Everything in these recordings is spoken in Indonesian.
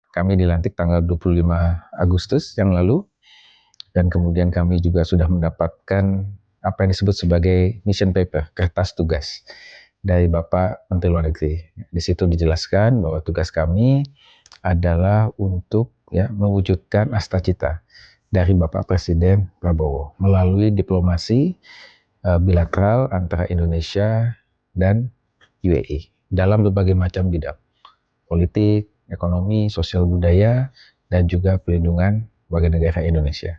Kami dilantik tanggal 25 Agustus yang lalu, dan kemudian kami juga sudah mendapatkan apa yang disebut sebagai mission paper, kertas tugas dari Bapak Menteri Luar Negeri. Di situ dijelaskan bahwa tugas kami adalah untuk mewujudkan asta-cita dari Bapak Presiden Prabowo melalui diplomasi bilateral antara Indonesia dan UAE dalam berbagai macam bidang, politik, ekonomi, sosial budaya, dan juga pelindungan warga negara Indonesia.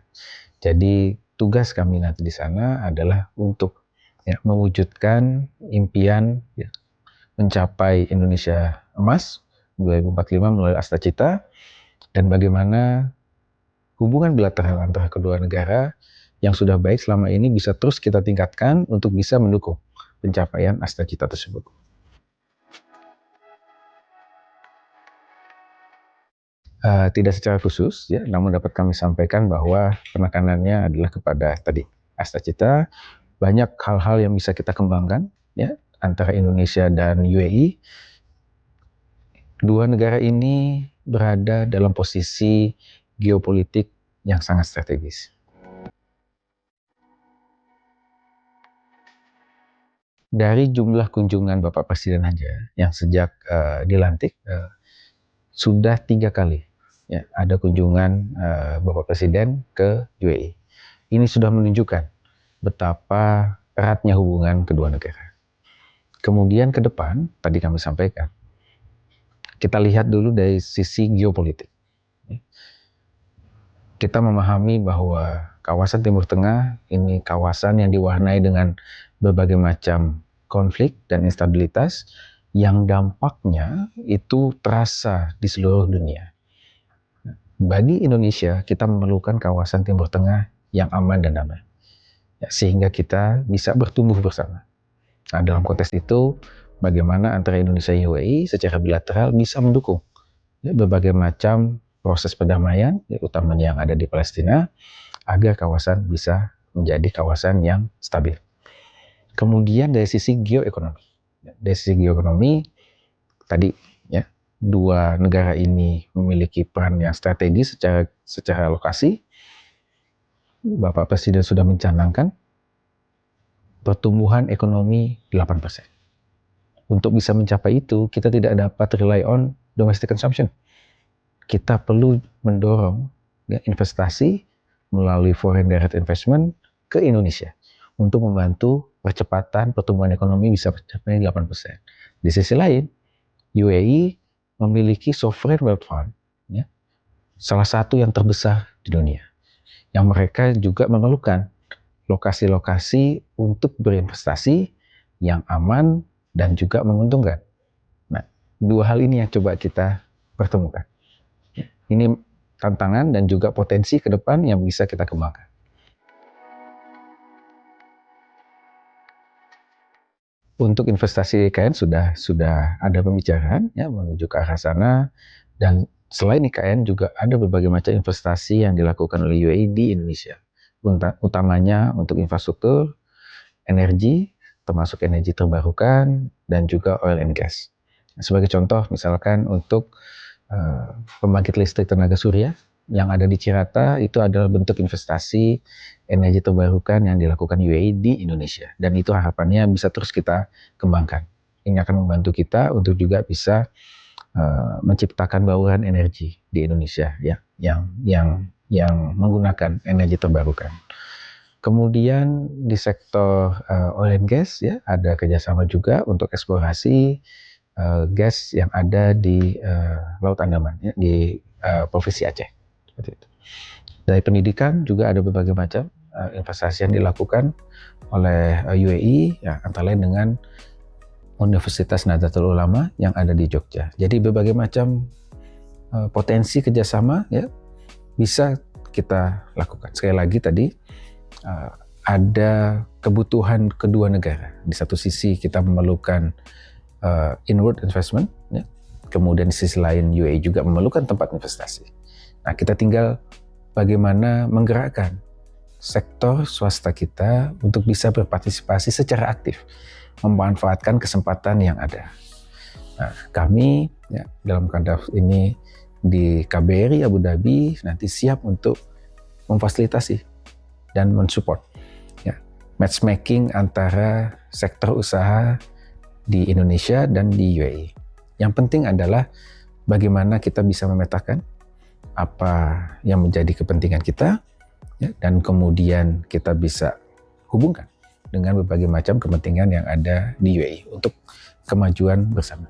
Jadi tugas kami nanti di sana adalah untuk mewujudkan impian mencapai Indonesia Emas 2045 melalui asta-cita, dan bagaimana hubungan bilateral antara kedua negara yang sudah baik selama ini bisa terus kita tingkatkan untuk bisa mendukung pencapaian asta-cita tersebut. Tidak secara khusus, namun dapat kami sampaikan bahwa penekanannya adalah kepada tadi asta-cita. Banyak hal-hal yang bisa kita kembangkan antara Indonesia dan UAE. Dua negara ini berada dalam posisi geopolitik yang sangat strategis. Dari jumlah kunjungan Bapak Presiden saja yang sejak dilantik sudah 3 kali ada kunjungan Bapak Presiden ke UAE. Ini sudah menunjukkan betapa eratnya hubungan kedua negara. Kemudian ke depan, tadi kami sampaikan, kita lihat dulu dari sisi geopolitik. Kita memahami bahwa kawasan Timur Tengah ini kawasan yang diwarnai dengan berbagai macam konflik dan instabilitas yang dampaknya itu terasa di seluruh dunia. Bagi Indonesia, kita memerlukan kawasan Timur Tengah yang aman dan damai, sehingga kita bisa bertumbuh bersama. Nah, dalam konteks itu, bagaimana antara Indonesia dan UAE secara bilateral bisa mendukung berbagai macam proses perdamaian, utamanya yang ada di Palestina, agar kawasan bisa menjadi kawasan yang stabil. Kemudian dari sisi geoekonomi, tadi dua negara ini memiliki peran yang strategis secara lokasi. Bapak Presiden sudah mencanangkan pertumbuhan ekonomi 8%. Untuk bisa mencapai itu, kita tidak dapat rely on domestic consumption. Kita perlu mendorong investasi melalui foreign direct investment ke Indonesia untuk membantu percepatan pertumbuhan ekonomi bisa mencapai 8%. Di sisi lain, UAE memiliki sovereign wealth fund, salah satu yang terbesar di dunia, yang mereka juga memerlukan lokasi-lokasi untuk berinvestasi yang aman dan juga menguntungkan. Nah, dua hal ini yang coba kita pertemukan. Ini tantangan dan juga potensi ke depan yang bisa kita kembangkan. Untuk investasi IKN sudah ada pembicaraan menuju ke arah sana, dan selain IKN juga ada berbagai macam investasi yang dilakukan oleh UAE di Indonesia, utamanya untuk infrastruktur, energi, termasuk energi terbarukan, dan juga oil and gas. Sebagai contoh, misalkan untuk pembangkit listrik tenaga surya yang ada di Cirata, itu adalah bentuk investasi energi terbarukan yang dilakukan UAE di Indonesia, dan itu harapannya bisa terus kita kembangkan. Ini akan membantu kita untuk juga bisa menciptakan bauran energi di Indonesia yang menggunakan energi terbarukan. Kemudian di sektor oil and gas ada kerjasama juga untuk eksplorasi gas yang ada di Laut Andaman di Provinsi Aceh. Seperti itu. Dari pendidikan juga ada berbagai macam investasi yang dilakukan oleh UAE, antara lain dengan Universitas Nahdlatul Ulama yang ada di Jogja. Jadi berbagai macam potensi kerjasama bisa kita lakukan. Sekali lagi tadi ada kebutuhan kedua negara. Di satu sisi kita memerlukan inward investment, kemudian di sisi lain UAE juga memerlukan tempat investasi. Nah, kita tinggal bagaimana menggerakkan sektor swasta kita untuk bisa berpartisipasi secara aktif, memanfaatkan kesempatan yang ada. Nah, kami dalam konteks ini di KBRI Abu Dhabi nanti siap untuk memfasilitasi dan mensupport ya, matchmaking antara sektor usaha di Indonesia dan di UAE. Yang penting adalah bagaimana kita bisa memetakan apa yang menjadi kepentingan kita ya, dan kemudian kita bisa hubungkan dengan berbagai macam kepentingan yang ada di UAE untuk kemajuan bersama.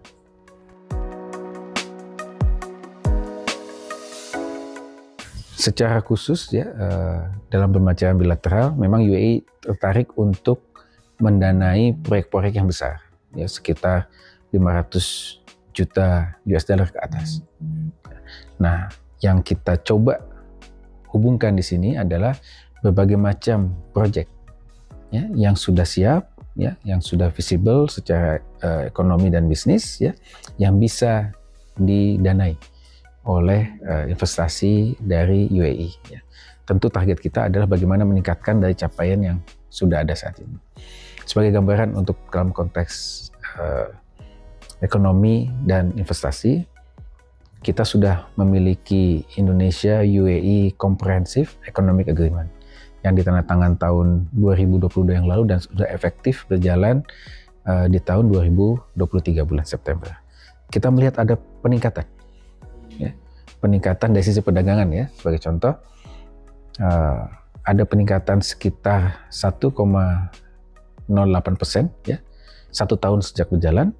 Secara khusus ya, dalam pembicaraan bilateral memang UAE tertarik untuk mendanai proyek-proyek yang besar ya, sekitar 500 juta US dollar ke atas. Nah, yang kita coba hubungkan di sini adalah berbagai macam proyek ya, yang sudah siap ya, yang sudah visible secara ekonomi dan bisnis ya, yang bisa didanai oleh investasi dari UAE ya. Tentu target kita adalah bagaimana meningkatkan dari capaian yang sudah ada saat ini. Sebagai gambaran untuk dalam konteks ekonomi dan investasi, kita sudah memiliki Indonesia UAE Comprehensive Economic Agreement yang ditandatangan tahun 2022 yang lalu dan sudah efektif berjalan di tahun 2023 bulan September. Kita melihat ada peningkatan, ya, peningkatan dari sisi perdagangan ya. Sebagai contoh, ada peningkatan sekitar 1,08% ya, 1 tahun sejak berjalan,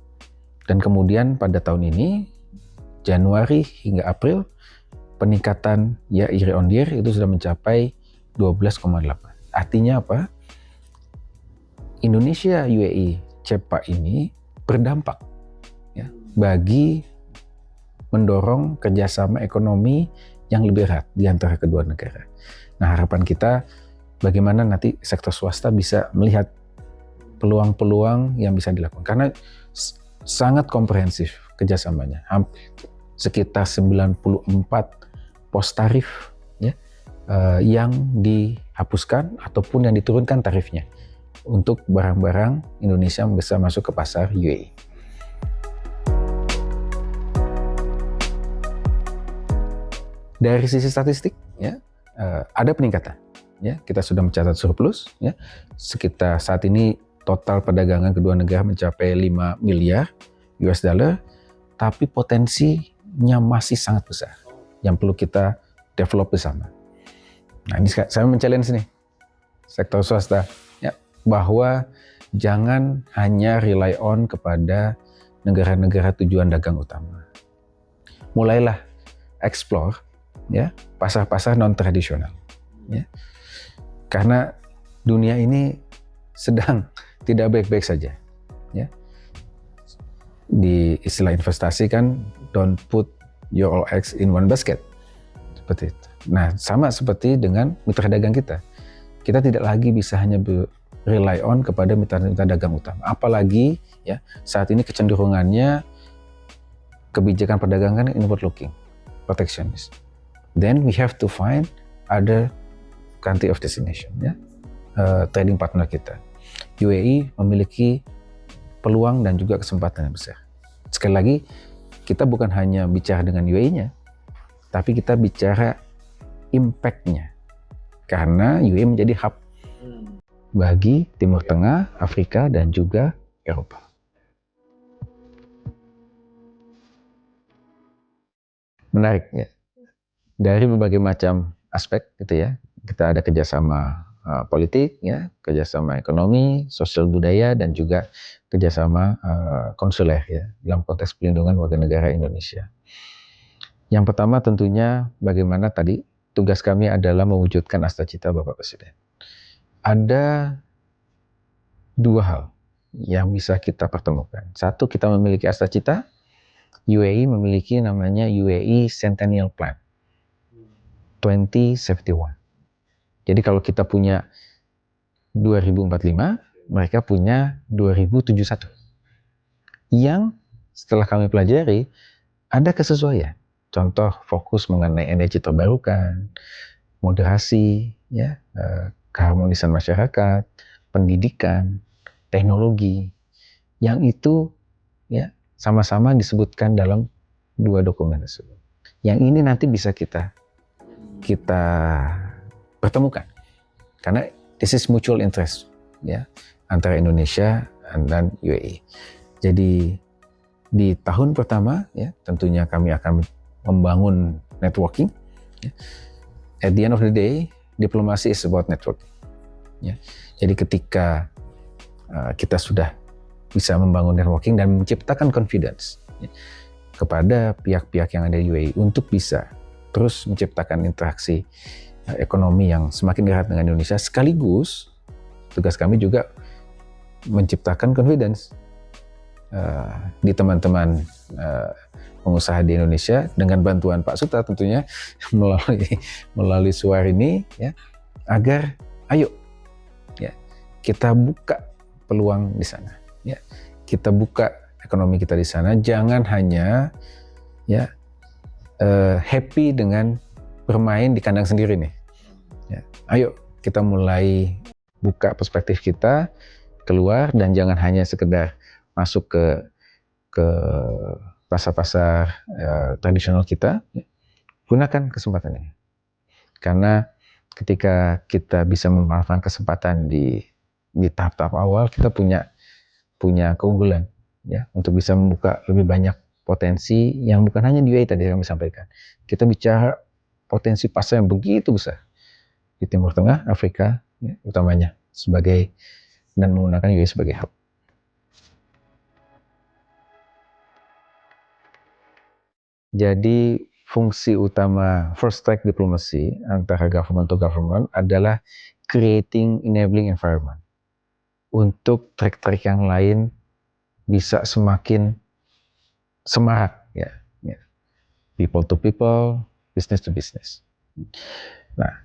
dan kemudian pada tahun ini Januari hingga April peningkatan ya year on year itu sudah mencapai 12,8. Artinya apa? Indonesia UAE CEPA ini berdampak ya, bagi mendorong kerjasama ekonomi yang lebih erat di antara kedua negara. Nah, harapan kita bagaimana nanti sektor swasta bisa melihat peluang-peluang yang bisa dilakukan, karena sangat komprehensif kerjasamanya. Sekitar 94 pos tarif ya, yang dihapuskan ataupun yang diturunkan tarifnya untuk barang-barang Indonesia yang bisa masuk ke pasar UAE. Dari sisi statistik ya, ada peningkatan ya, kita sudah mencatat surplus ya, sekitar saat ini total perdagangan kedua negara mencapai 5 miliar US dollar, tapi potensinya masih sangat besar yang perlu kita develop bersama. Nah, ini saya men-challenge nih sektor swasta ya, bahwa jangan hanya rely on kepada negara-negara tujuan dagang utama. Mulailah explore ya pasar-pasar non tradisional ya. Karena dunia ini sedang tidak baik-baik saja ya. Di istilah investasi kan, don't put your all eggs in one basket, seperti itu. Nah, sama seperti dengan mitra dagang kita. Kita tidak lagi bisa hanya rely on kepada mitra-mitra dagang utama. Apalagi ya saat ini kecenderungannya kebijakan perdagangan inward looking, protectionist. Then we have to find other country of destination ya, trading partner kita. UAE memiliki peluang dan juga kesempatan yang besar. Sekali lagi, kita bukan hanya bicara dengan UAE-nya, tapi kita bicara impact-nya. Karena UAE menjadi hub bagi Timur Tengah, Afrika, dan juga Eropa. Menarik ya. Dari berbagai macam aspek gitu ya, kita ada kerjasama politik, ya, kerjasama ekonomi, sosial budaya, dan juga kerjasama konsuler ya, dalam konteks pelindungan warga negara Indonesia. Yang pertama tentunya bagaimana tadi tugas kami adalah mewujudkan Astacita Bapak Presiden. Ada dua hal yang bisa kita pertemukan. Satu, kita memiliki Astacita, UAE memiliki namanya UAE Centennial Plan 2071. Jadi kalau kita punya 2045, mereka punya 2071. Yang setelah kami pelajari, ada kesesuaian. Contoh fokus mengenai energi terbarukan, moderasi, ya, keharmonisan masyarakat, pendidikan, teknologi. Yang itu ya sama-sama disebutkan dalam dua dokumen tersebut. Yang ini nanti bisa kita pertemukan, karena this is mutual interest ya antara Indonesia dan UAE. Jadi di tahun pertama ya tentunya kami akan membangun networking. Ya. At the end of the day, diplomasi is about networking. Ya. Jadi ketika kita sudah bisa membangun networking dan menciptakan confidence ya, kepada pihak-pihak yang ada di UAE untuk bisa terus menciptakan interaksi ekonomi yang semakin erat dengan Indonesia, sekaligus tugas kami juga menciptakan confidence di teman-teman pengusaha di Indonesia dengan bantuan Pak Suta tentunya melalui Suar ini ya, agar ayo ya kita buka peluang di sana ya, kita buka ekonomi kita di sana, jangan hanya ya happy dengan bermain di kandang sendiri nih. Ya, ayo kita mulai buka perspektif kita keluar dan jangan hanya sekedar masuk ke pasar-pasar tradisional kita. Ya, gunakan kesempatan ini. Karena ketika kita bisa memanfaatkan kesempatan di tahap-tahap awal, kita punya keunggulan ya untuk bisa membuka lebih banyak potensi yang bukan hanya di UAE tadi yang kami sampaikan. Kita bicara potensi pasar yang begitu besar di Timur Tengah, Afrika, ya, utamanya sebagai dan menggunakan UAE sebagai hub. Jadi fungsi utama first track diplomasi antara government to government adalah creating enabling environment untuk track-track yang lain bisa semakin semarak ya, people to people, business to business. Nah,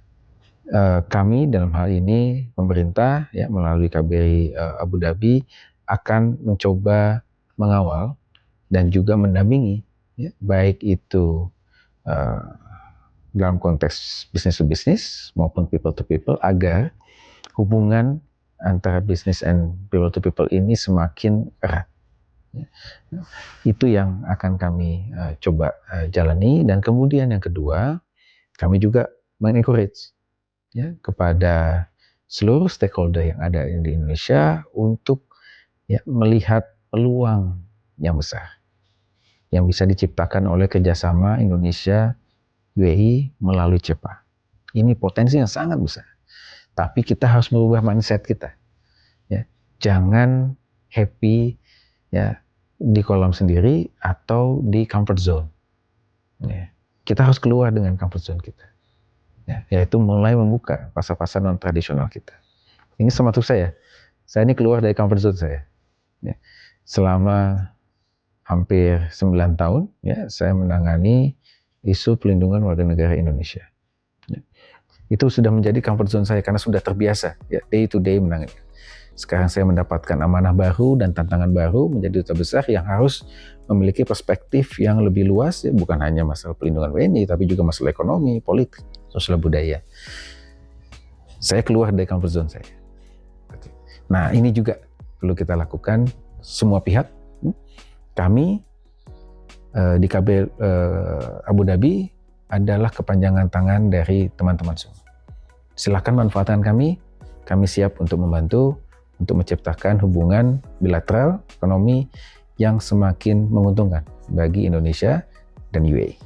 kami dalam hal ini pemerintah ya melalui KBRI Abu Dhabi akan mencoba mengawal dan juga mendampingi ya, baik itu dalam konteks business to business maupun people to people agar hubungan antara business and people to people ini semakin erat. Itu yang akan kami coba jalani, dan kemudian yang kedua kami juga mengencourage ya kepada seluruh stakeholder yang ada di Indonesia untuk ya melihat peluang yang besar yang bisa diciptakan oleh kerjasama Indonesia UAE melalui CEPA. Ini potensi yang sangat besar, tapi kita harus merubah mindset kita ya, jangan happy ya di kolam sendiri atau di comfort zone. Ya. Kita harus keluar dengan comfort zone kita, ya, yaitu mulai membuka pasar-pasar non tradisional kita. Ini termasuk saya ini keluar dari comfort zone saya. Ya. Selama hampir 9 tahun, ya, saya menangani isu pelindungan warga negara Indonesia. Ya. Itu sudah menjadi comfort zone saya karena sudah terbiasa, ya, day to day menangani. Sekarang saya mendapatkan amanah baru dan tantangan baru menjadi duta besar yang harus memiliki perspektif yang lebih luas, ya, bukan hanya masalah pelindungan WNI, tapi juga masalah ekonomi, politik, sosial budaya. Saya keluar dari comfort zone saya. Nah, ini juga perlu kita lakukan semua pihak. Kami di KB Abu Dhabi adalah kepanjangan tangan dari teman-teman semua. Silakan manfaatkan kami siap untuk membantu untuk menciptakan hubungan bilateral ekonomi yang semakin menguntungkan bagi Indonesia dan UAE.